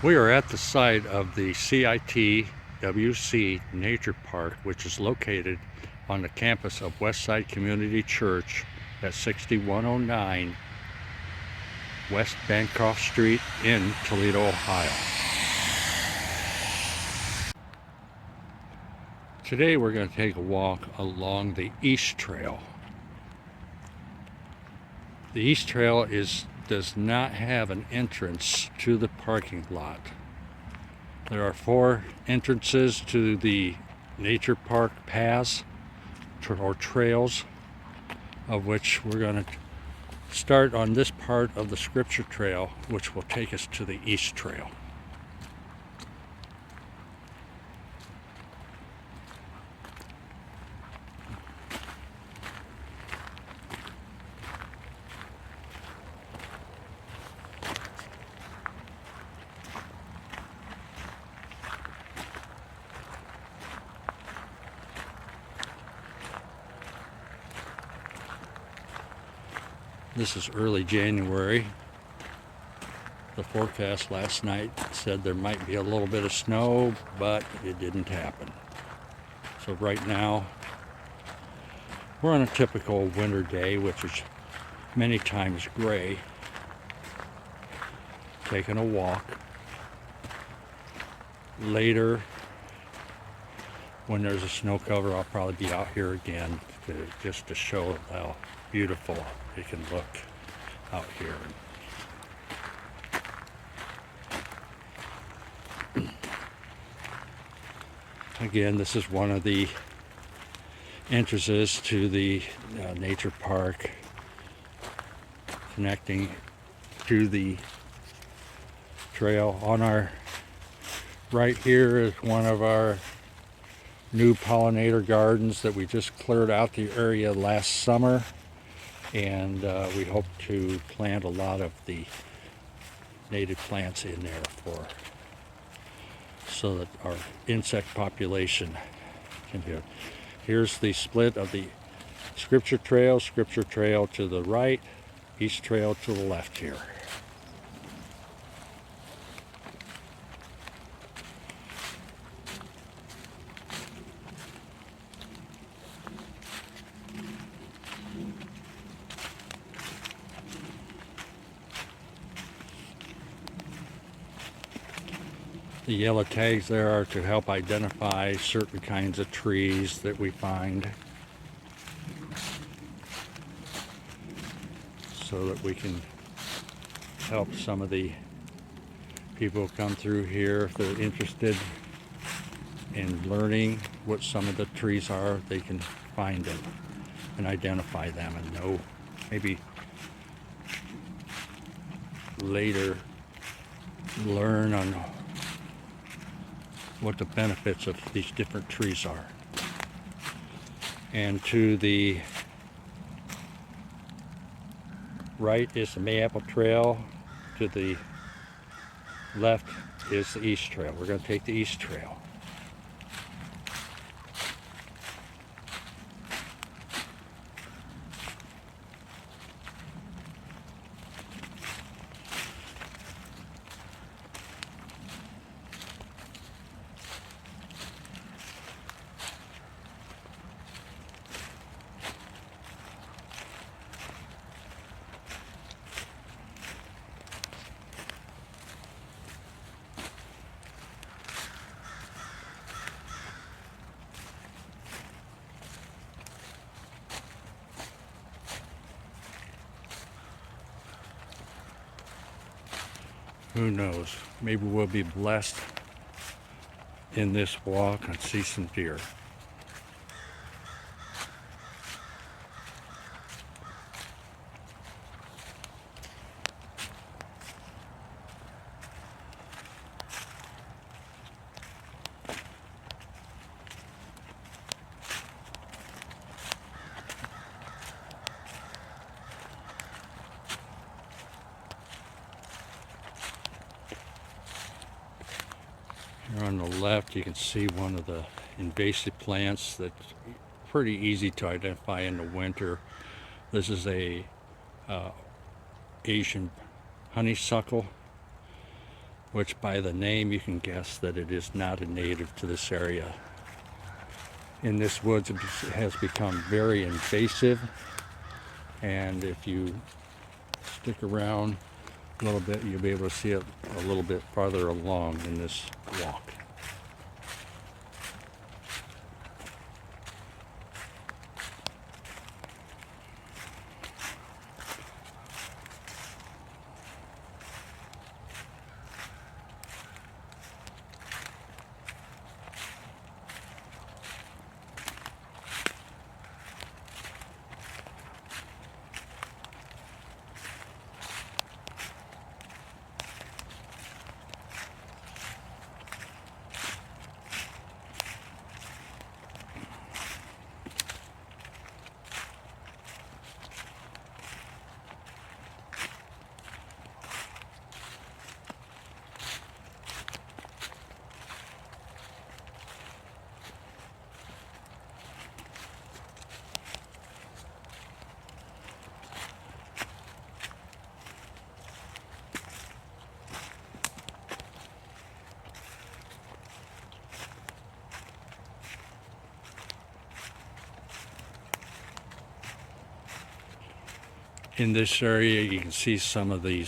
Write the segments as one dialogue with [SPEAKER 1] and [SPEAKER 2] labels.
[SPEAKER 1] We are at the site of the CITWC Nature Park, which is located on the campus of Westside Community Church at 6109 West Bancroft Street in Toledo, Ohio. Today we're going to take a walk along the East Trail. The East Trail does not have an entrance to the parking lot. There are 4 entrances to the nature park paths or trails, of which we're going to start on this part of the Scripture Trail, which will take us to the East Trail. This is early January. The forecast last night said there might be a little bit of snow, but it didn't happen. So right now, we're on a typical winter day, which is many times gray. Taking a walk. Later, when there's a snow cover, I'll probably be out here again just to show how beautiful it can look out here. Again, this is one of the entrances to the nature park, connecting to the trail. On our right here is one of our new pollinator gardens that we just cleared out the area last summer, and we hope to plant a lot of the native plants in there so that our insect population can do it. Here's the split of the Scripture Trail to the right, East Trail to the left here. The yellow tags there are to help identify certain kinds of trees that we find, so that we can help some of the people who come through here, if they're interested in learning what some of the trees are, they can find them and identify them and know, maybe later learn on what the benefits of these different trees are. And to the right is the Mayapple Trail, to the left is the East Trail. We're going to take the East Trail. Who knows? Maybe we'll be blessed in this walk and see some deer. Here on the left, you can see one of the invasive plants that's pretty easy to identify in the winter. This is a Asian honeysuckle. which by the name you can guess that it is not a native to this area. In this woods it has become very invasive, and if you stick around a little bit you'll be able to see it a little bit farther along in this walk. In this area you can see some of the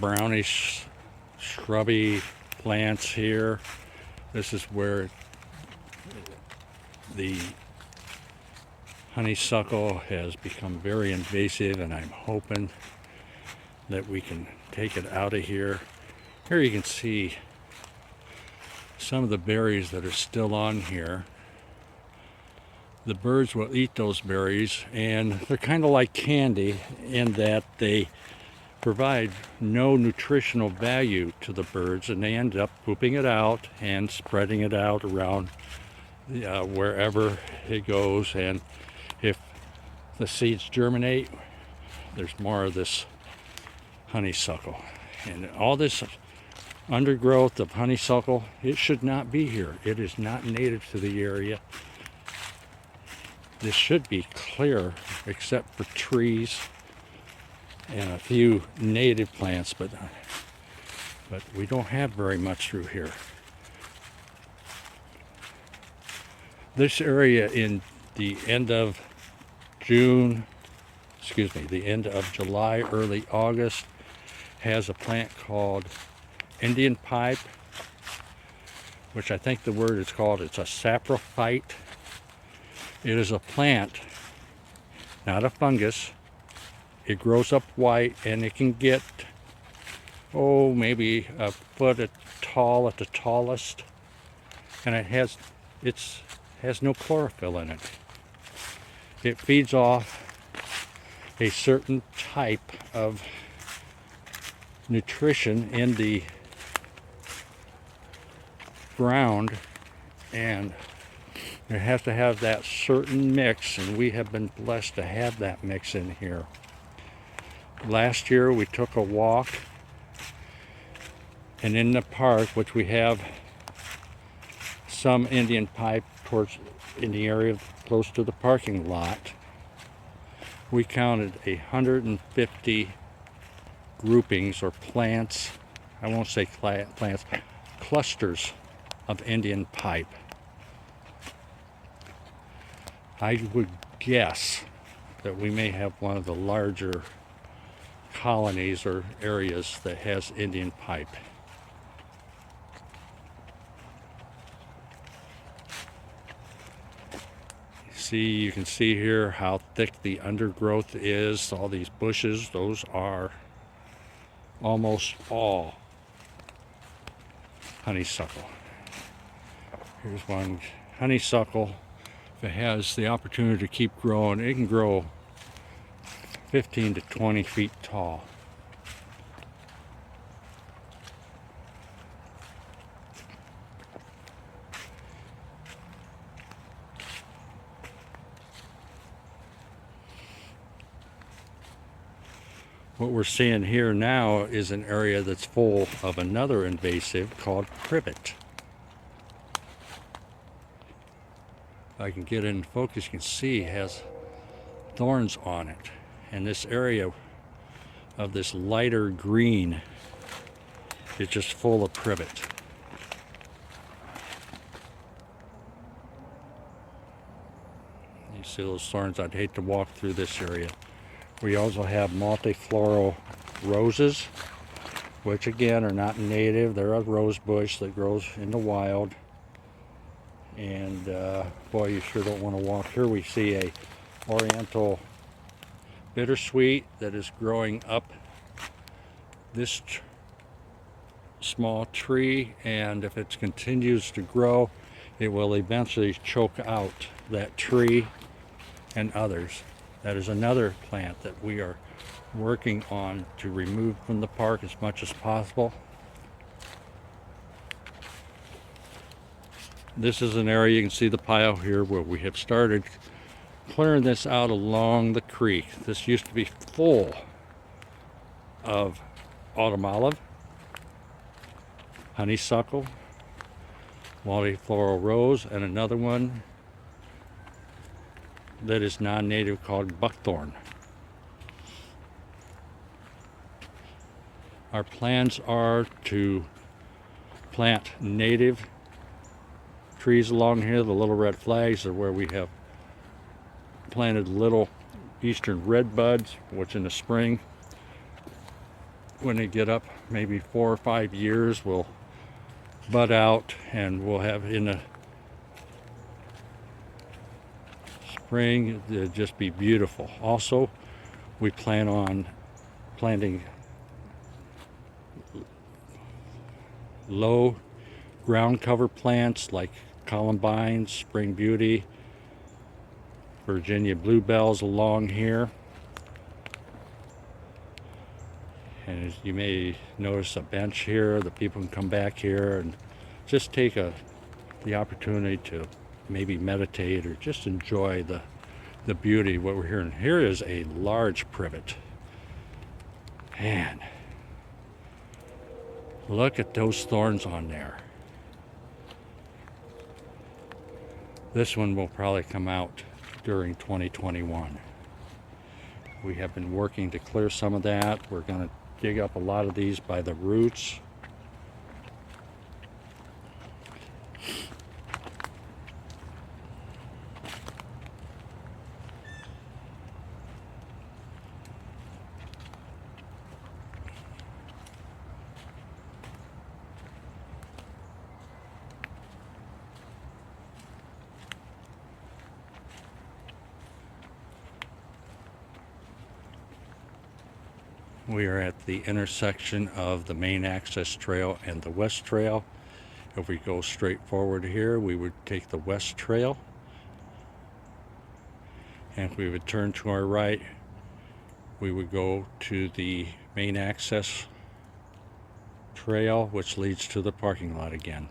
[SPEAKER 1] brownish shrubby plants here. This is where the honeysuckle has become very invasive, and I'm hoping that we can take it out of here. Here you can see some of the berries that are still on here. The birds will eat those berries, and they're kind of like candy in that they provide no nutritional value to the birds, and they end up pooping it out and spreading it out around wherever it goes. And if the seeds germinate, there's more of this honeysuckle. And all this undergrowth of honeysuckle, it should not be here. It is not native to the area. This should be clear except for trees and a few native plants, but we don't have very much through here. This area in the end of the end of July, early August, has a plant called Indian pipe, which I think the word is called, it's a saprophyte. It is a plant, not a fungus. It grows up white, and it can get, maybe a foot tall at the tallest. And it has no chlorophyll in it. It feeds off a certain type of nutrition in the ground, and it has to have that certain mix, and we have been blessed to have that mix in here. Last year we took a walk, and in the park, which we have some Indian pipe in the area close to the parking lot, we counted 150 groupings or plants, I won't say plants, clusters of Indian pipe. I would guess that we may have one of the larger colonies or areas that has Indian pipe. You can see here how thick the undergrowth is. All these bushes, those are almost all honeysuckle. Here's one honeysuckle. If it has the opportunity to keep growing, it can grow 15 to 20 feet tall. What we're seeing here now is an area that's full of another invasive called privet. If I can get in focus, you can see it has thorns on it. And this area of this lighter green is just full of privet. You see those thorns? I'd hate to walk through this area. We also have multifloral roses, which again are not native. They're a rose bush that grows in the wild. And boy, you sure don't want to walk here. We see a oriental bittersweet that is growing up this small tree, and if it continues to grow, it will eventually choke out that tree and others. That is another plant that we are working on to remove from the park as much as possible. This is an area, you can see the pile here where we have started clearing this out along the creek. This used to be full of autumn olive, honeysuckle, multifloral rose, and another one that is non-native called buckthorn. Our plans are to plant native trees along here. The little red flags are where we have planted little eastern red buds, which in the spring, when they get up maybe 4 or 5 years, will bud out, and we'll have in the spring it'll just be beautiful. Also, we plan on planting low ground cover plants like columbines, spring beauty, Virginia bluebells along here. And as you may notice a bench here that people can come back here and just take the opportunity to maybe meditate or just enjoy the beauty of what we're hearing. Here is a large privet. Man, look at those thorns on there. This one will probably come out during 2021. We have been working to clear some of that. We're going to dig up a lot of these by the roots. We are at the intersection of the main access trail and the west trail. If we go straight forward here, we would take the west trail. And if we would turn to our right, we would go to the main access trail, which leads to the parking lot again.